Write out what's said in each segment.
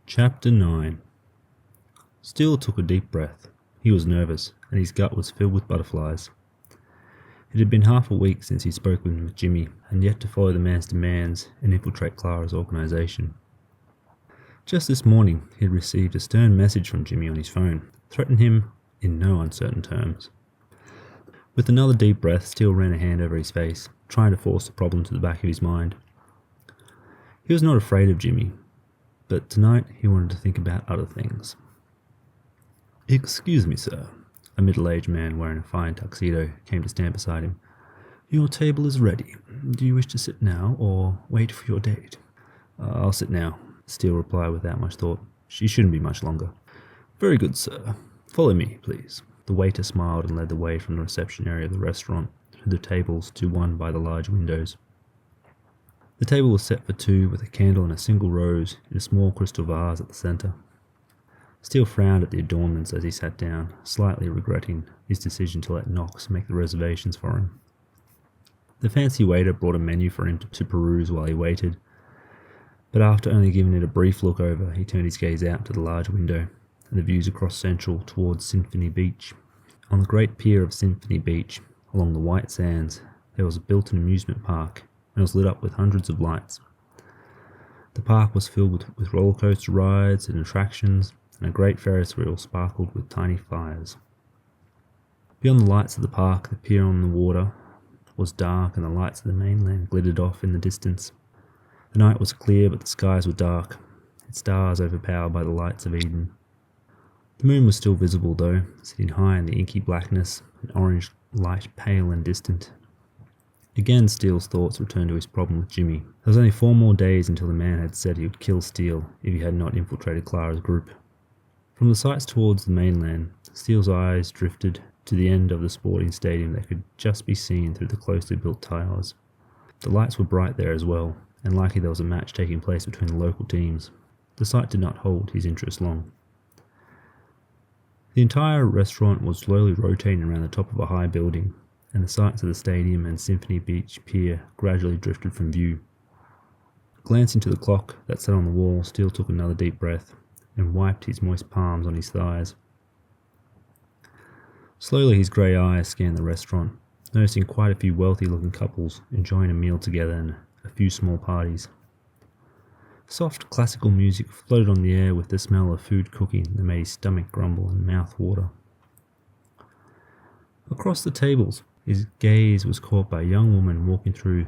Chapter 9. Steele took a deep breath. He was nervous, and his gut was filled with butterflies. It had been half a week since he'd spoken with Jimmy, and yet to follow the man's demands and infiltrate Clara's organisation. Just this morning, he had received a stern message from Jimmy on his phone, threatening him in no uncertain terms. With another deep breath, Steele ran a hand over his face, trying to force the problem to the back of his mind. He was not afraid of Jimmy, but tonight he wanted to think about other things. "Excuse me, sir." A middle-aged man wearing a fine tuxedo came to stand beside him. "Your table is ready. Do you wish to sit now or wait for your date?" "I'll sit now," Steele replied without much thought. "She shouldn't be much longer." "Very good, sir. Follow me, please." The waiter smiled and led the way from the reception area of the restaurant through the tables to one by the large windows. The table was set for two with a candle and a single rose in a small crystal vase at the centre. Steele frowned at the adornments as he sat down, slightly regretting his decision to let Knox make the reservations for him. The fancy waiter brought a menu for him to peruse while he waited, but after only giving it a brief look over, he turned his gaze out to the large window and the views across Central towards Symphony Beach. On the great pier of Symphony Beach, along the white sands, there was a built-in amusement park, and it was lit up with hundreds of lights. The park was filled with roller coaster rides and attractions, and a great Ferris wheel sparkled with tiny fires. Beyond the lights of the park, the pier on the water was dark, and the lights of the mainland glittered off in the distance. The night was clear, but the skies were dark, its stars overpowered by the lights of Eden. The moon was still visible, though, sitting high in the inky blackness, an orange light pale and distant. Again, Steele's thoughts returned to his problem with Jimmy. There was only 4 more days until the man had said he would kill Steele if he had not infiltrated Clara's group. From the sights towards the mainland, Steele's eyes drifted to the end of the sporting stadium that could just be seen through the closely built towers. The lights were bright there as well, and likely there was a match taking place between the local teams. The sight did not hold his interest long. The entire restaurant was slowly rotating around the top of a high building, and the sights of the stadium and Symphony Beach pier gradually drifted from view. Glancing to the clock that sat on the wall, Steele took another deep breath and wiped his moist palms on his thighs. Slowly his grey eyes scanned the restaurant, noticing quite a few wealthy-looking couples enjoying a meal together and a few small parties. Soft classical music floated on the air with the smell of food cooking that made his stomach grumble and mouth water. Across the tables, his gaze was caught by a young woman walking through,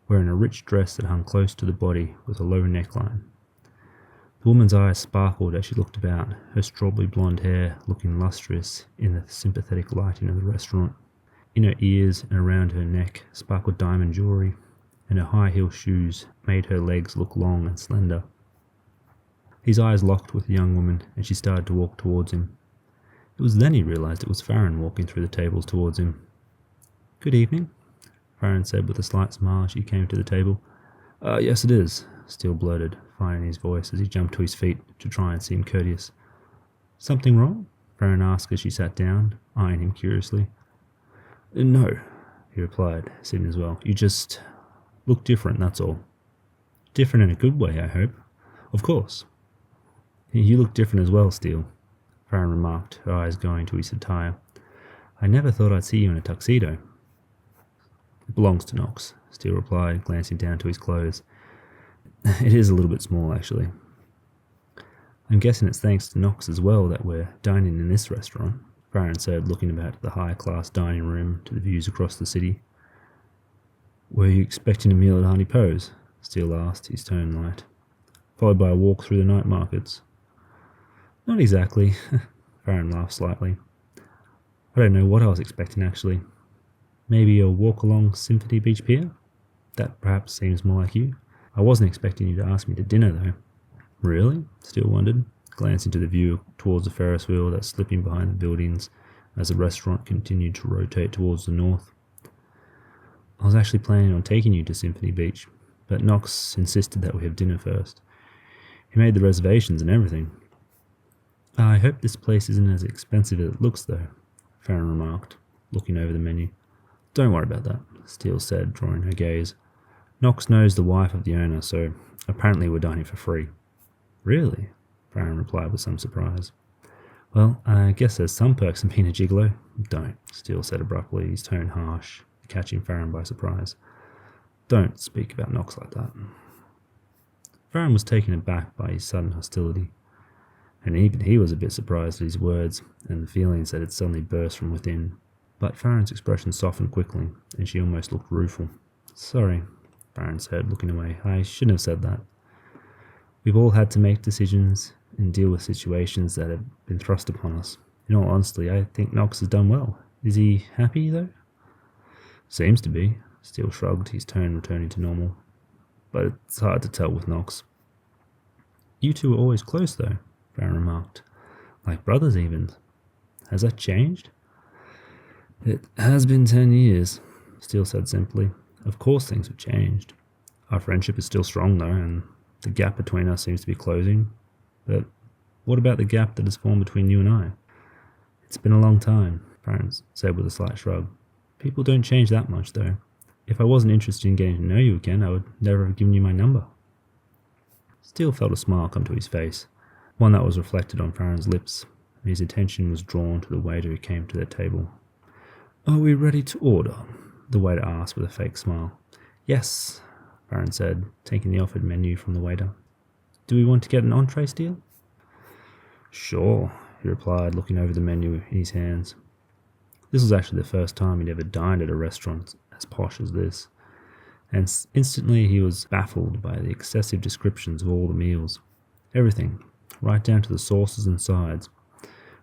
wearing a rich dress that hung close to the body with a low neckline. The woman's eyes sparkled as she looked about, her strawberry blonde hair looking lustrous in the sympathetic lighting of the restaurant. In her ears and around her neck sparkled diamond jewellery, and her high-heel shoes made her legs look long and slender. His eyes locked with the young woman, and she started to walk towards him. It was then he realised it was Farron walking through the tables towards him. "Good evening," Farron said with a slight smile as she came to the table. Yes it is," Steele blurted, finding his voice as he jumped to his feet to try and seem courteous. "Something wrong?" Farron asked as she sat down, eyeing him curiously. "No," he replied, sitting as well. "You just look different, that's all." "Different in a good way, I hope." "Of course." "You look different as well, Steele," Farron remarked, her eyes going to his attire. "I never thought I'd see you in a tuxedo." "It belongs to Knox," Steele replied, glancing down to his clothes. "It is a little bit small, actually." "I'm guessing it's thanks to Knox as well that we're dining in this restaurant," Farron said, looking about the high-class dining room to the views across the city. "Were you expecting a meal at Auntie Poe's?" Steele asked, his tone light. "Followed by a walk through the night markets?" "Not exactly," Farron laughed slightly. "I don't know what I was expecting, actually. Maybe a walk along Symphony Beach Pier? That perhaps seems more like you. I wasn't expecting you to ask me to dinner, though." "Really?" Steele wondered, glancing to the view towards the Ferris wheel that's slipping behind the buildings as the restaurant continued to rotate towards the north. "I was actually planning on taking you to Symphony Beach, but Knox insisted that we have dinner first. He made the reservations and everything." "I hope this place isn't as expensive as it looks, though," Farron remarked, looking over the menu. "Don't worry about that," Steele said, drawing her gaze. "Knox knows the wife of the owner, so apparently we're dining for free." Really? Farron replied with some surprise. Well, I guess there's some perks in being a gigolo. Don't, Steele said abruptly, his tone harsh, catching Farron by surprise. Don't speak about Knox like that. Farron was taken aback by his sudden hostility, and even he was a bit surprised at his words and the feelings that had suddenly burst from within. But Farron's expression softened quickly, and she almost looked rueful. Sorry, Farron said, looking away. I shouldn't have said that. We've all had to make decisions and deal with situations that have been thrust upon us. In all honesty, I think Knox has done well. Is he happy, though? Seems to be. Steele shrugged, his tone returning to normal. But it's hard to tell with Knox. You two were always close, though, Farron remarked. Like brothers, even. Has that changed? It has been 10 years, Steele said simply. Of course things have changed. Our friendship is still strong, though, and the gap between us seems to be closing. But what about the gap that has formed between you and I? It's been a long time, Farron said with a slight shrug. People don't change that much, though. If I wasn't interested in getting to know you again, I would never have given you my number. Steele felt a smile come to his face, one that was reflected on Farron's lips, and his attention was drawn to the waiter who came to their table. Are we ready to order? The waiter asked with a fake smile. Yes, Farron said, taking the offered menu from the waiter. Do we want to get an entree, Steele? Sure, he replied, looking over the menu in his hands. This was actually the first time he'd ever dined at a restaurant as posh as this, and instantly he was baffled by the excessive descriptions of all the meals. Everything, right down to the sauces and sides,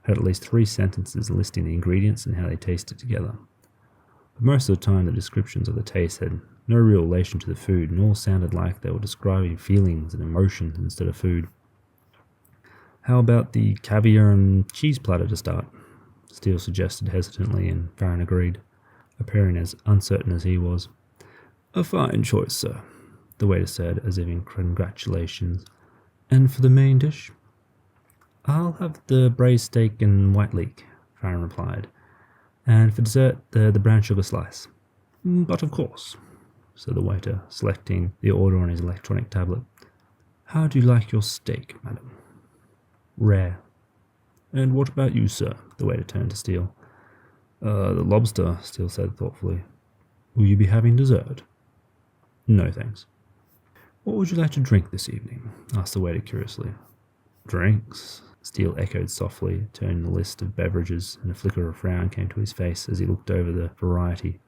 had at least 3 sentences listing the ingredients and how they tasted together. But most of the time the descriptions of the taste had no real relation to the food, and all sounded like they were describing feelings and emotions instead of food. How about the caviar and cheese platter to start? Steele suggested hesitantly, and Farron agreed, appearing as uncertain as he was. A fine choice, sir, the waiter said, as if in congratulations. And for the main dish? I'll have the braised steak and white leek, Farron replied. And for dessert, the brown sugar slice. But of course, said the waiter, selecting the order on his electronic tablet. How do you like your steak, madam? Rare. And what about you, sir? The waiter turned to Steele. The lobster, Steele said thoughtfully. Will you be having dessert? No, thanks. What would you like to drink this evening? Asked the waiter curiously. Drinks? Steele echoed softly, turning the list of beverages, and a flicker of frown came to his face as he looked over the variety.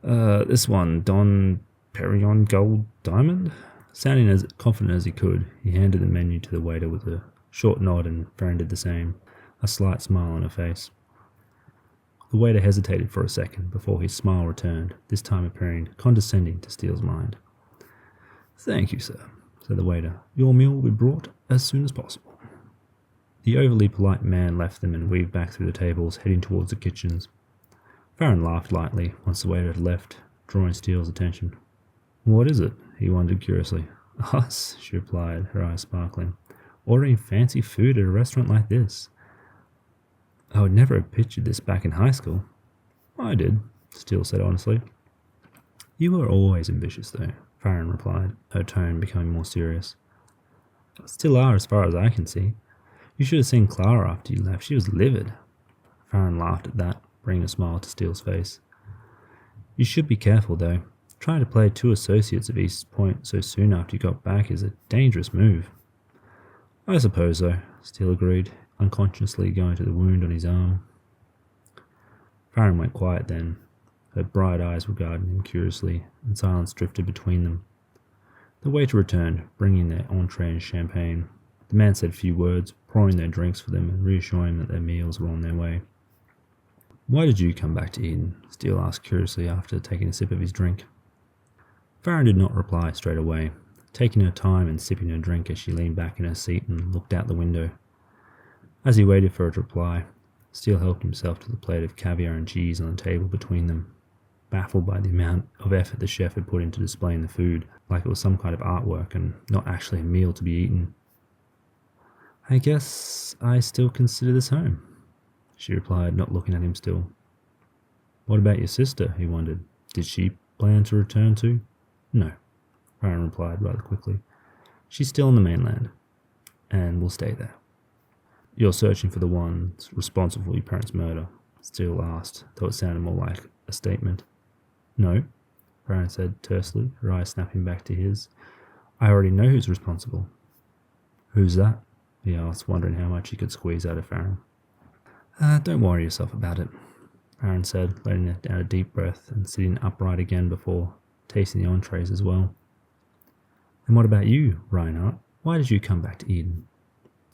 This one, Don Perignon Gold Diamond? Sounding as confident as he could, he handed the menu to the waiter with a short nod, and Farron did the same, a slight smile on her face. The waiter hesitated for a second before his smile returned, this time appearing condescending to Steele's mind. Thank you, sir, said the waiter. Your meal will be brought as soon as possible. The overly polite man left them and weaved back through the tables, heading towards the kitchens. Farron laughed lightly once the waiter had left, drawing Steele's attention. What is it? He wondered curiously. Us, she replied, her eyes sparkling. Ordering fancy food at a restaurant like this. I would never have pictured this back in high school. I did, Steele said honestly. You were always ambitious, though, Farron replied, her tone becoming more serious. Still are, as far as I can see. You should have seen Clara after you left. She was livid. Farron laughed at that, bringing a smile to Steele's face. You should be careful, though. Trying to play 2 associates of East Point so soon after you got back is a dangerous move. I suppose so, Steele agreed, unconsciously going to the wound on his arm. Farron went quiet then, her bright eyes regarding him curiously, and silence drifted between them. The waiter returned, bringing their entree and champagne. The man said few words, pouring their drinks for them and reassuring that their meals were on their way. Why did you come back to Eden? Steele asked curiously after taking a sip of his drink. Farron did not reply straight away, taking her time and sipping her drink as she leaned back in her seat and looked out the window. As he waited for her to reply, Steele helped himself to the plate of caviar and cheese on the table between them, baffled by the amount of effort the chef had put into displaying the food, like it was some kind of artwork and not actually a meal to be eaten. I guess I still consider this home, she replied, not looking at him still. What about your sister? He wondered. Did she plan to return too? No, Farron replied rather quickly. She's still on the mainland. and we'll stay there. You're searching for the ones responsible for your parents' murder? Steele asked, though it sounded more like a statement. No, Farron said tersely, her eyes snapping back to his. I already know who's responsible. Who's that? He asked, wondering how much he could squeeze out of Farron. Don't worry yourself about it, Farron said, letting down a deep breath and sitting upright again before tasting the entrees as well. And what about you, Reinhardt? Why did you come back to Eden?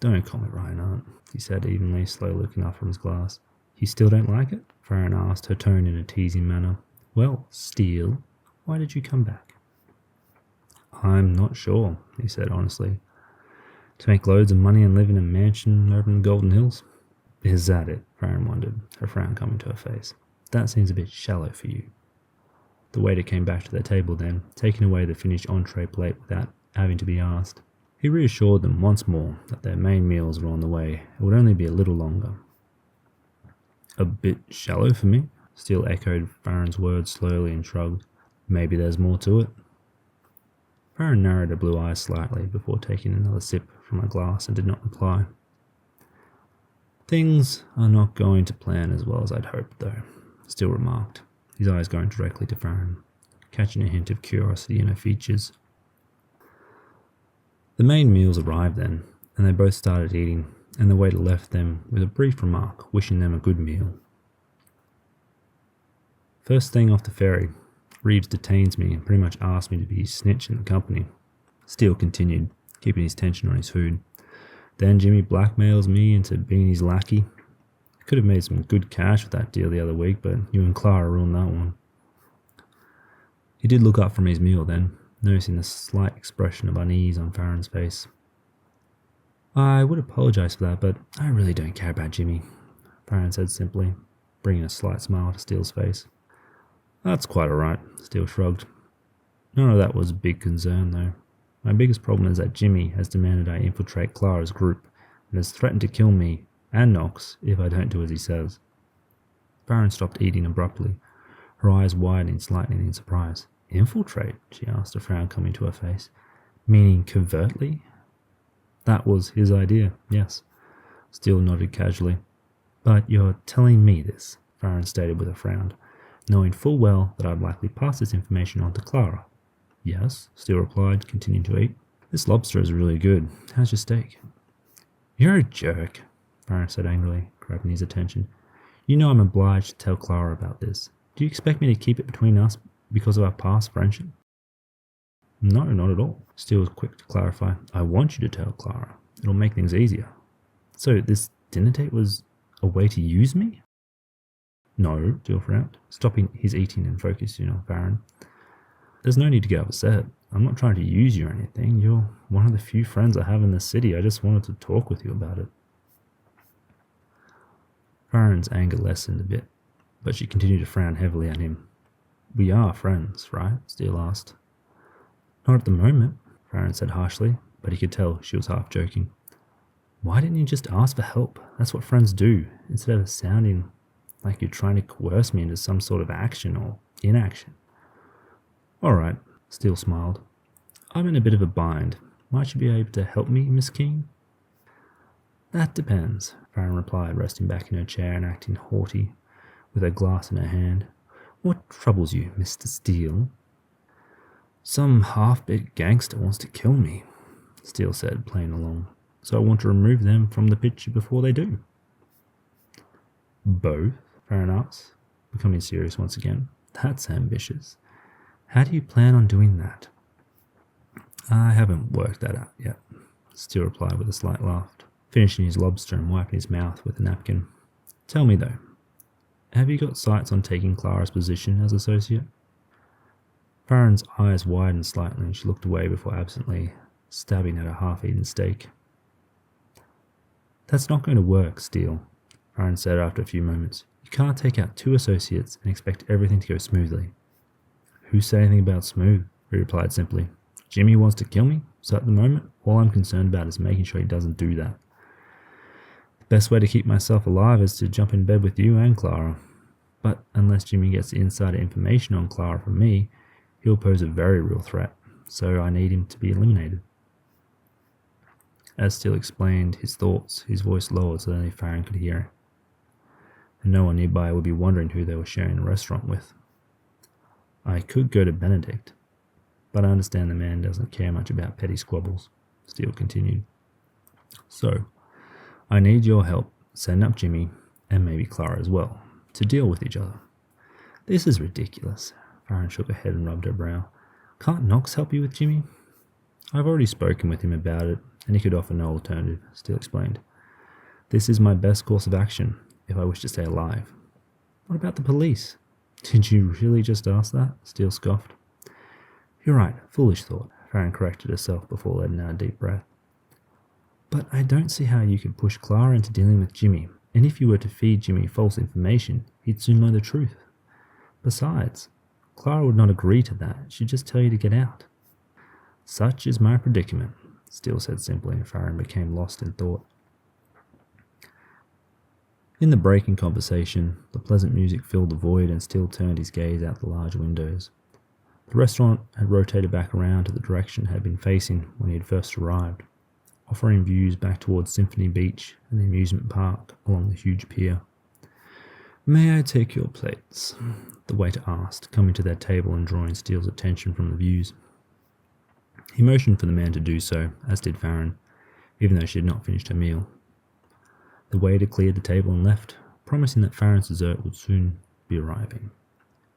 Don't call me Reinhardt, he said evenly, slowly looking up from his glass. You still don't like it? Farron asked, her tone in a teasing manner. Well, Steele, why did you come back? I'm not sure, he said honestly. To make loads of money and live in a mansion over in the Golden Hills? Is that it? Farron wondered, her frown coming to her face. That seems a bit shallow for you. The waiter came back to their table then, taking away the finished entree plate without having to be asked. He reassured them once more that their main meals were on the way. It would only be a little longer. A bit shallow for me? Steele echoed Farron's words slowly and shrugged. Maybe there's more to it. Farron narrowed her blue eyes slightly before taking another sip from her glass and did not reply. Things are not going to plan as well as I'd hoped, though, Steele remarked, his eyes going directly to Farron, catching a hint of curiosity in her features. The main meals arrived then, and they both started eating, and the waiter left them with a brief remark, wishing them a good meal. First thing off the ferry, Reeves detains me and pretty much asked me to be his snitch in the company. Steele continued, keeping his tension on his food. Then Jimmy blackmails me into being his lackey. Could have made some good cash with that deal the other week, but you and Clara ruined that one. He did look up from his meal then, noticing the slight expression of unease on Farron's face. I would apologise for that, but I really don't care about Jimmy, Farron said simply, bringing a slight smile to Steele's face. That's quite alright, Steele shrugged. None of that was a big concern, though. My biggest problem is that Jimmy has demanded I infiltrate Clara's group and has threatened to kill me and Knox if I don't do as he says. Farron stopped eating abruptly, her eyes widening slightly in surprise. Infiltrate? She asked, a frown coming to her face. Meaning covertly? That was his idea, yes. Steele nodded casually. But you're telling me this, Farron stated with a frown, knowing full well that I'd likely pass this information on to Clara. Yes, Steele replied, continuing to eat. This lobster is really good. How's your steak? You're a jerk, Farron said angrily, grabbing his attention. You know I'm obliged to tell Clara about this. Do you expect me to keep it between us because of our past friendship? No, not at all. Steele was quick to clarify. I want you to tell Clara. It'll make things easier. So this dinner date was a way to use me? No, Steele frowned, stopping his eating and focusing on Farron. There's no need to get upset. I'm not trying to use you or anything. You're one of the few friends I have in this city. I just wanted to talk with you about it. Farron's anger lessened a bit, but she continued to frown heavily at him. We are friends, right? Steele asked. Not at the moment, Farron said harshly, but he could tell she was half joking. Why didn't you just ask for help? That's what friends do, instead of sounding like you're trying to coerce me into some sort of action or inaction. All right, Steele smiled. I'm in a bit of a bind. Might you be able to help me, Miss Keene? That depends, Farron replied, resting back in her chair and acting haughty, with her glass in her hand. What troubles you, Mr. Steele? Some half-bit gangster wants to kill me, Steele said, playing along, so I want to remove them from the picture before they do. Both? Farron asked, becoming serious once again. That's ambitious. How do you plan on doing that? I haven't worked that out yet, Steele replied with a slight laugh, finishing his lobster and wiping his mouth with a napkin. Tell me though, have you got sights on taking Clara's position as associate? Farron's eyes widened slightly and she looked away before absently stabbing at a half-eaten steak. That's not going to work, Steele, Farron said after a few moments. You can't take out 2 associates and expect everything to go smoothly. Who said anything about smooth? He replied simply. Jimmy wants to kill me, so at the moment, all I'm concerned about is making sure he doesn't do that. The best way to keep myself alive is to jump in bed with you and Clara. But unless Jimmy gets the insider information on Clara from me, he'll pose a very real threat, so I need him to be eliminated. As Steele explained his thoughts, his voice lowered so that only Farron could hear, and no one nearby would be wondering who they were sharing a restaurant with. I could go to Benedict, but I understand the man doesn't care much about petty squabbles, Steele continued. So, I need your help setting up Jimmy, and maybe Clara as well, to deal with each other. This is ridiculous. Farron shook her head and rubbed her brow. Can't Knox help you with Jimmy? I've already spoken with him about it, and he could offer no alternative, Steele explained. This is my best course of action, if I wish to stay alive. What about the police? Did you really just ask that? Steele scoffed. You're right, foolish thought, Farron corrected herself before letting out a deep breath. But I don't see how you could push Clara into dealing with Jimmy, and if you were to feed Jimmy false information, he'd soon know the truth. Besides, Clara would not agree to that, she'd just tell you to get out. Such is my predicament, Steele said simply, and Farron became lost in thought. In the breaking conversation, the pleasant music filled the void and Steele turned his gaze out the large windows. The restaurant had rotated back around to the direction it had been facing when he had first arrived, offering views back towards Symphony Beach and the amusement park along the huge pier. May I take your plates? The waiter asked, coming to their table and drawing Steele's attention from the views. He motioned for the man to do so, as did Farron, even though she had not finished her meal. The waiter cleared the table and left, promising that Farron's dessert would soon be arriving.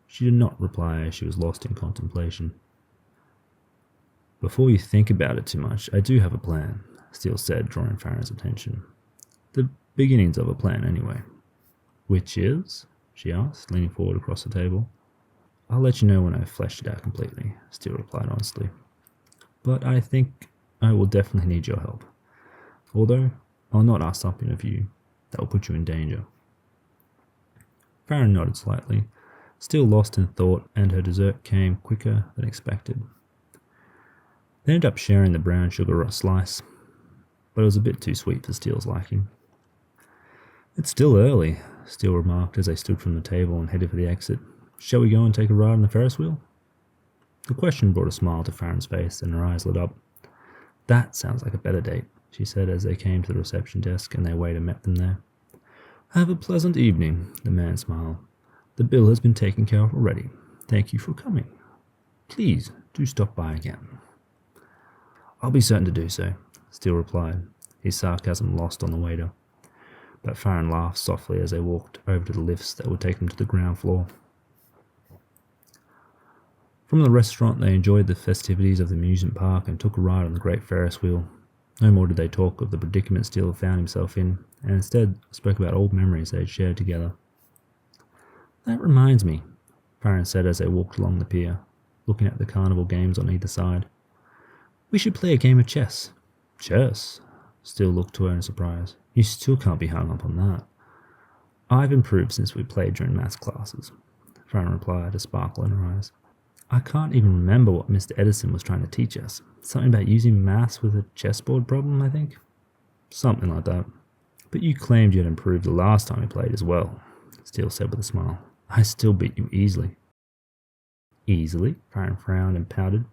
She did not reply as she was lost in contemplation. Before you think about it too much, I do have a plan, Steele said, drawing Farron's attention. The beginnings of a plan, anyway. Which is? She asked, leaning forward across the table. I'll let you know when I've fleshed it out completely, Steele replied honestly. But I think I will definitely need your help. Although, I'll not ask something of you that will put you in danger. Farron nodded slightly, still lost in thought, and her dessert came quicker than expected. They ended up sharing the brown sugar slice, but it was a bit too sweet for Steele's liking. It's still early, Steele remarked as they stood from the table and headed for the exit. Shall we go and take a ride on the Ferris wheel? The question brought a smile to Farron's face, and her eyes lit up. That sounds like a better date, she said as they came to the reception desk and their waiter met them there. Have a pleasant evening, the man smiled. The bill has been taken care of already. Thank you for coming. Please do stop by again. I'll be certain to do so, Steele replied, his sarcasm lost on the waiter. But Farron laughed softly as they walked over to the lifts that would take them to the ground floor. From the restaurant, they enjoyed the festivities of the amusement park and took a ride on the great Ferris wheel. No more did they talk of the predicament Steele found himself in, and instead spoke about old memories they had shared together. That reminds me, Farron said as they walked along the pier, looking at the carnival games on either side. We should play a game of chess. Chess? Steele looked to her in surprise. You still can't be hung up on that. I've improved since we played during maths classes, Farron replied, a sparkle in her eyes. I can't even remember what Mr. Edison was trying to teach us. Something about using maths with a chessboard problem, I think? Something like that. But you claimed you had improved the last time we played as well, Steele said with a smile. I still beat you easily. Easily? Farron frowned and pouted.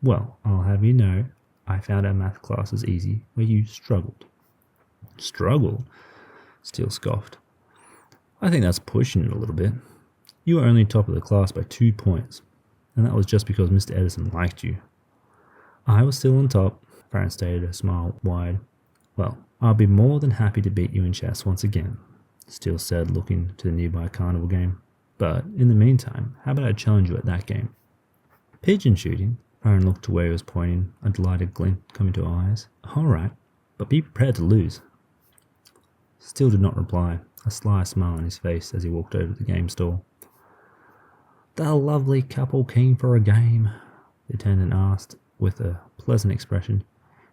Well, I'll have you know, I found our math classes easy where you struggled. Struggle? Steele scoffed. I think that's pushing it a little bit. You were only top of the class by 2 points, and that was just because Mr. Edison liked you. I was still on top, Farron stated, her smile wide. Well, I'll be more than happy to beat you in chess once again, Steele said, looking to the nearby carnival game. But, in the meantime, how about I challenge you at that game? Pigeon shooting? Farron looked to where he was pointing, a delighted glint coming to her eyes. All right, but be prepared to lose. Steele did not reply, a sly smile on his face as he walked over to the game stall. The lovely couple keen for a game? The attendant asked, with a pleasant expression.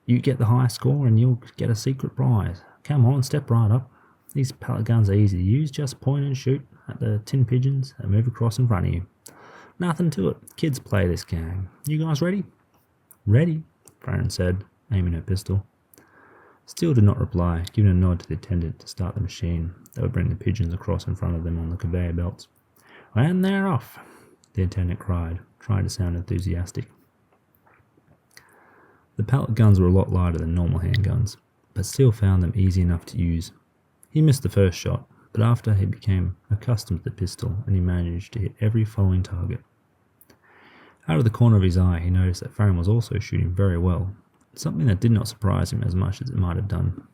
You get the high score and you'll get a secret prize. Come on, step right up. These pellet guns are easy to use, just point and shoot at the tin pigeons and move across in front of you. Nothing to it. Kids play this game. You guys ready? Ready, Farron said, aiming her pistol. Steele did not reply, giving a nod to the attendant to start the machine that would bring the pigeons across in front of them on the conveyor belts. And they're off, the attendant cried, trying to sound enthusiastic. The pellet guns were a lot lighter than normal handguns, but Steele found them easy enough to use. He missed the first shot, but after he became accustomed to the pistol and he managed to hit every following target. Out of the corner of his eye, he noticed that Farron was also shooting very well, something that did not surprise him as much as it might have done.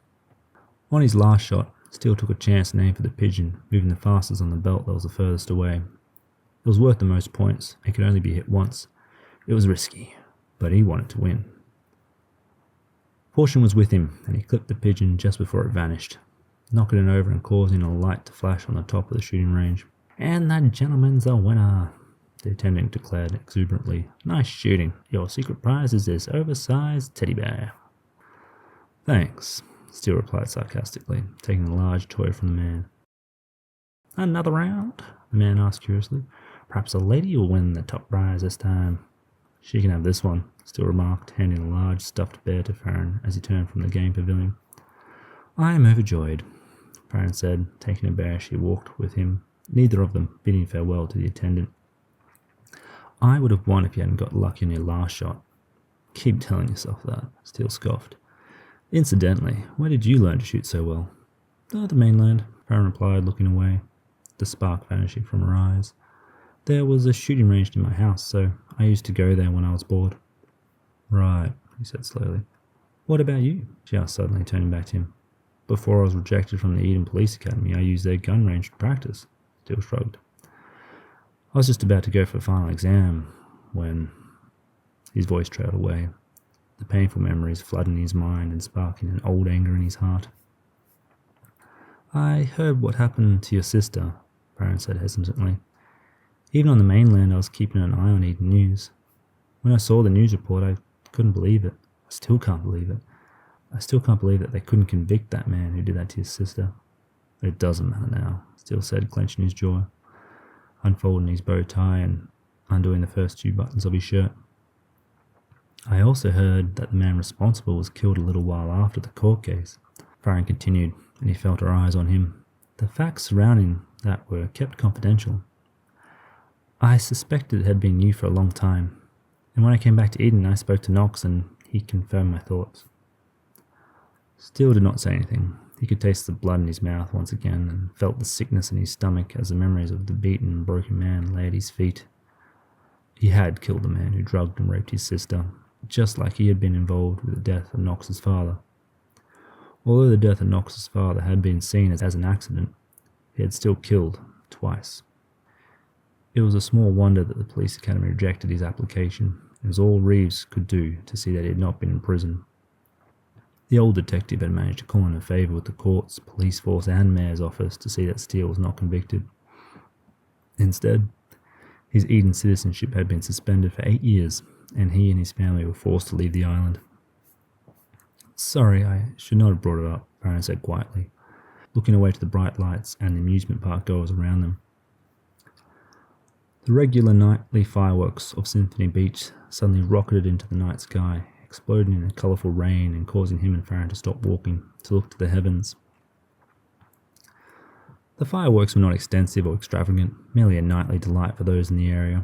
On his last shot, Steele took a chance and aimed for the pigeon, moving the fastest on the belt that was the furthest away. It was worth the most points, it could only be hit once. It was risky, but he wanted to win. Fortune was with him, and he clipped the pigeon just before it vanished, knocking it over and causing a light to flash on the top of the shooting range. "And that gentleman's a winner," the attendant declared exuberantly. "Nice shooting. Your secret prize is this oversized teddy bear." "Thanks," Steele replied sarcastically, taking a large toy from the man. "Another round?" the man asked curiously. "Perhaps a lady will win the top prize this time." "She can have this one," Steele remarked, handing a large stuffed bear to Farron as he turned from the game pavilion. "I am overjoyed," Farron said, taking a bear as she walked with him, neither of them bidding farewell to the attendant. "I would have won if you hadn't got lucky on your last shot." "Keep telling yourself that," Steele scoffed. "Incidentally, where did you learn to shoot so well?" "Oh, the mainland," Farron replied, looking away, the spark vanishing from her eyes. "There was a shooting range near my house, so I used to go there when I was bored." "Right," he said slowly. "What about you?" she asked suddenly, turning back to him. "Before I was rejected from the Eden Police Academy, I used their gun range to practice." Steele shrugged. "I was just about to go for the final exam when..." His voice trailed away, the painful memories flooding his mind and sparking an old anger in his heart. "I heard what happened to your sister," Farron said hesitantly. "Even on the mainland, I was keeping an eye on Eden News. When I saw the news report, I couldn't believe it. I still can't believe it. I still can't believe that they couldn't convict that man who did that to your sister." "It doesn't matter now," Steele said, clenching his jaw, unfolding his bow tie and undoing the first 2 buttons of his shirt. "I also heard that the man responsible was killed a little while after the court case," Farron continued, and he felt her eyes on him. "The facts surrounding that were kept confidential. I suspected it had been you for a long time, and when I came back to Eden, I spoke to Knox and he confirmed my thoughts." Steele did not say anything. He could taste the blood in his mouth once again and felt the sickness in his stomach as the memories of the beaten and broken man lay at his feet. He had killed the man who drugged and raped his sister, just like he had been involved with the death of Knox's father. Although the death of Knox's father had been seen as an accident, he had still killed twice. It was a small wonder that the police academy rejected his application. It was all Reeves could do to see that he had not been in prison. The old detective had managed to call in a favour with the courts, police force and mayor's office to see that Steele was not convicted. Instead, his Eden citizenship had been suspended for 8 years, and he and his family were forced to leave the island. "Sorry, I should not have brought it up," Farron said quietly, looking away to the bright lights and the amusement park goers around them. The regular nightly fireworks of Symphony Beach suddenly rocketed into the night sky, exploding in a colourful rain and causing him and Farron to stop walking, to look to the heavens. The fireworks were not extensive or extravagant, merely a nightly delight for those in the area.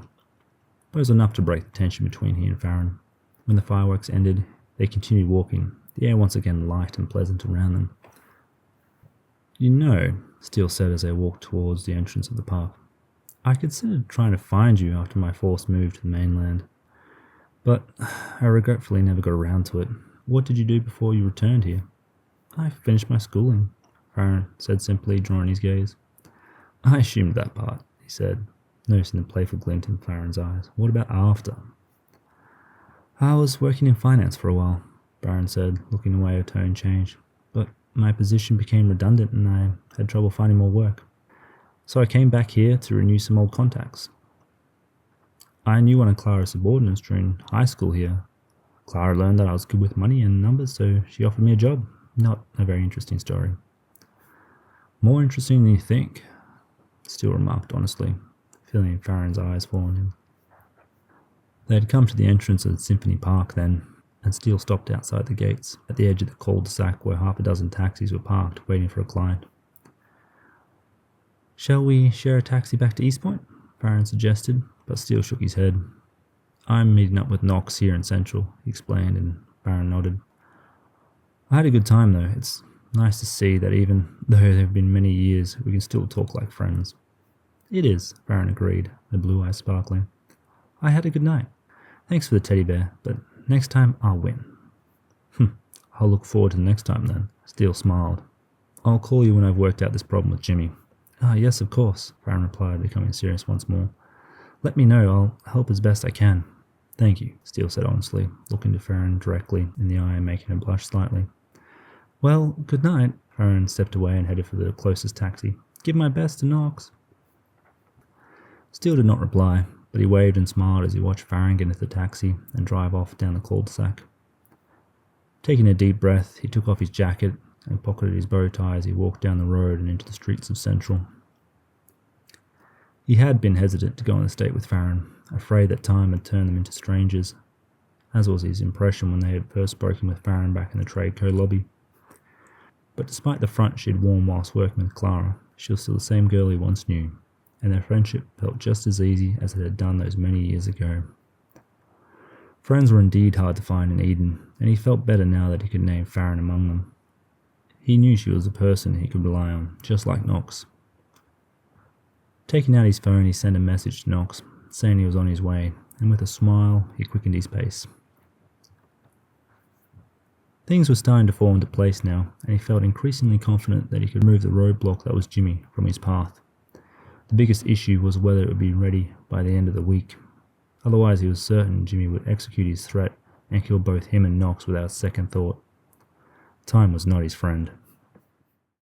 But it was enough to break the tension between he and Farron. When the fireworks ended, they continued walking, the air once again light and pleasant around them. "You know," Steele said as they walked towards the entrance of the park, "I considered trying to find you after my forced move to the mainland. But I regretfully never got around to it. What did you do before you returned here?" "I finished my schooling," Farron said simply, drawing his gaze. "I assumed that part," he said, noticing the playful glint in Farron's eyes. "What about after?" "I was working in finance for a while," Farron said, looking away. Her tone changed. "But my position became redundant and I had trouble finding more work. So I came back here to renew some old contacts. I knew one of Clara's subordinates during high school here. Clara learned that I was good with money and numbers, so she offered me a job. Not a very interesting story." "More interesting than you think," Steele remarked honestly, feeling Farron's eyes fall on him. They had come to the entrance of Symphony Park then, and Steele stopped outside the gates, at the edge of the cul-de-sac where half a dozen taxis were parked, waiting for a client. "Shall we share a taxi back to East Point?" Farron suggested, but Steele shook his head. "I'm meeting up with Knox here in Central," he explained, and Farron nodded. I had a good time though. It's nice to see that even though there have been many years, we can still talk like friends. It is, Farron agreed, her blue eyes sparkling. I had a good night. Thanks for the teddy bear, but next time I'll win. I'll look forward to the next time then, Steele smiled. I'll call you when I've worked out this problem with Jimmy. Ah, yes, of course, Farron replied, becoming serious once more. Let me know, I'll help as best I can. Thank you, Steele said honestly, looking to Farron directly in the eye and making him blush slightly. Well, good night. Farron stepped away and headed for the closest taxi. Give my best to Knox. Steele did not reply, but he waved and smiled as he watched Farron get into the taxi and drive off down the cul-de-sac. Taking a deep breath, he took off his jacket and pocketed his bow tie as he walked down the road and into the streets of Central. He had been hesitant to go on a date with Farron, afraid that time had turned them into strangers, as was his impression when they had first spoken with Farron back in the Trade Co lobby. But despite the front she had worn whilst working with Clara, she was still the same girl he once knew, and their friendship felt just as easy as it had done those many years ago. Friends were indeed hard to find in Eden, and he felt better now that he could name Farron among them. He knew she was a person he could rely on, just like Knox. Taking out his phone, he sent a message to Knox, saying he was on his way, and with a smile, he quickened his pace. Things were starting to fall into place now, and he felt increasingly confident that he could remove the roadblock that was Jimmy from his path. The biggest issue was whether it would be ready by the end of the week. Otherwise, he was certain Jimmy would execute his threat and kill both him and Knox without a second thought. Time was not his friend.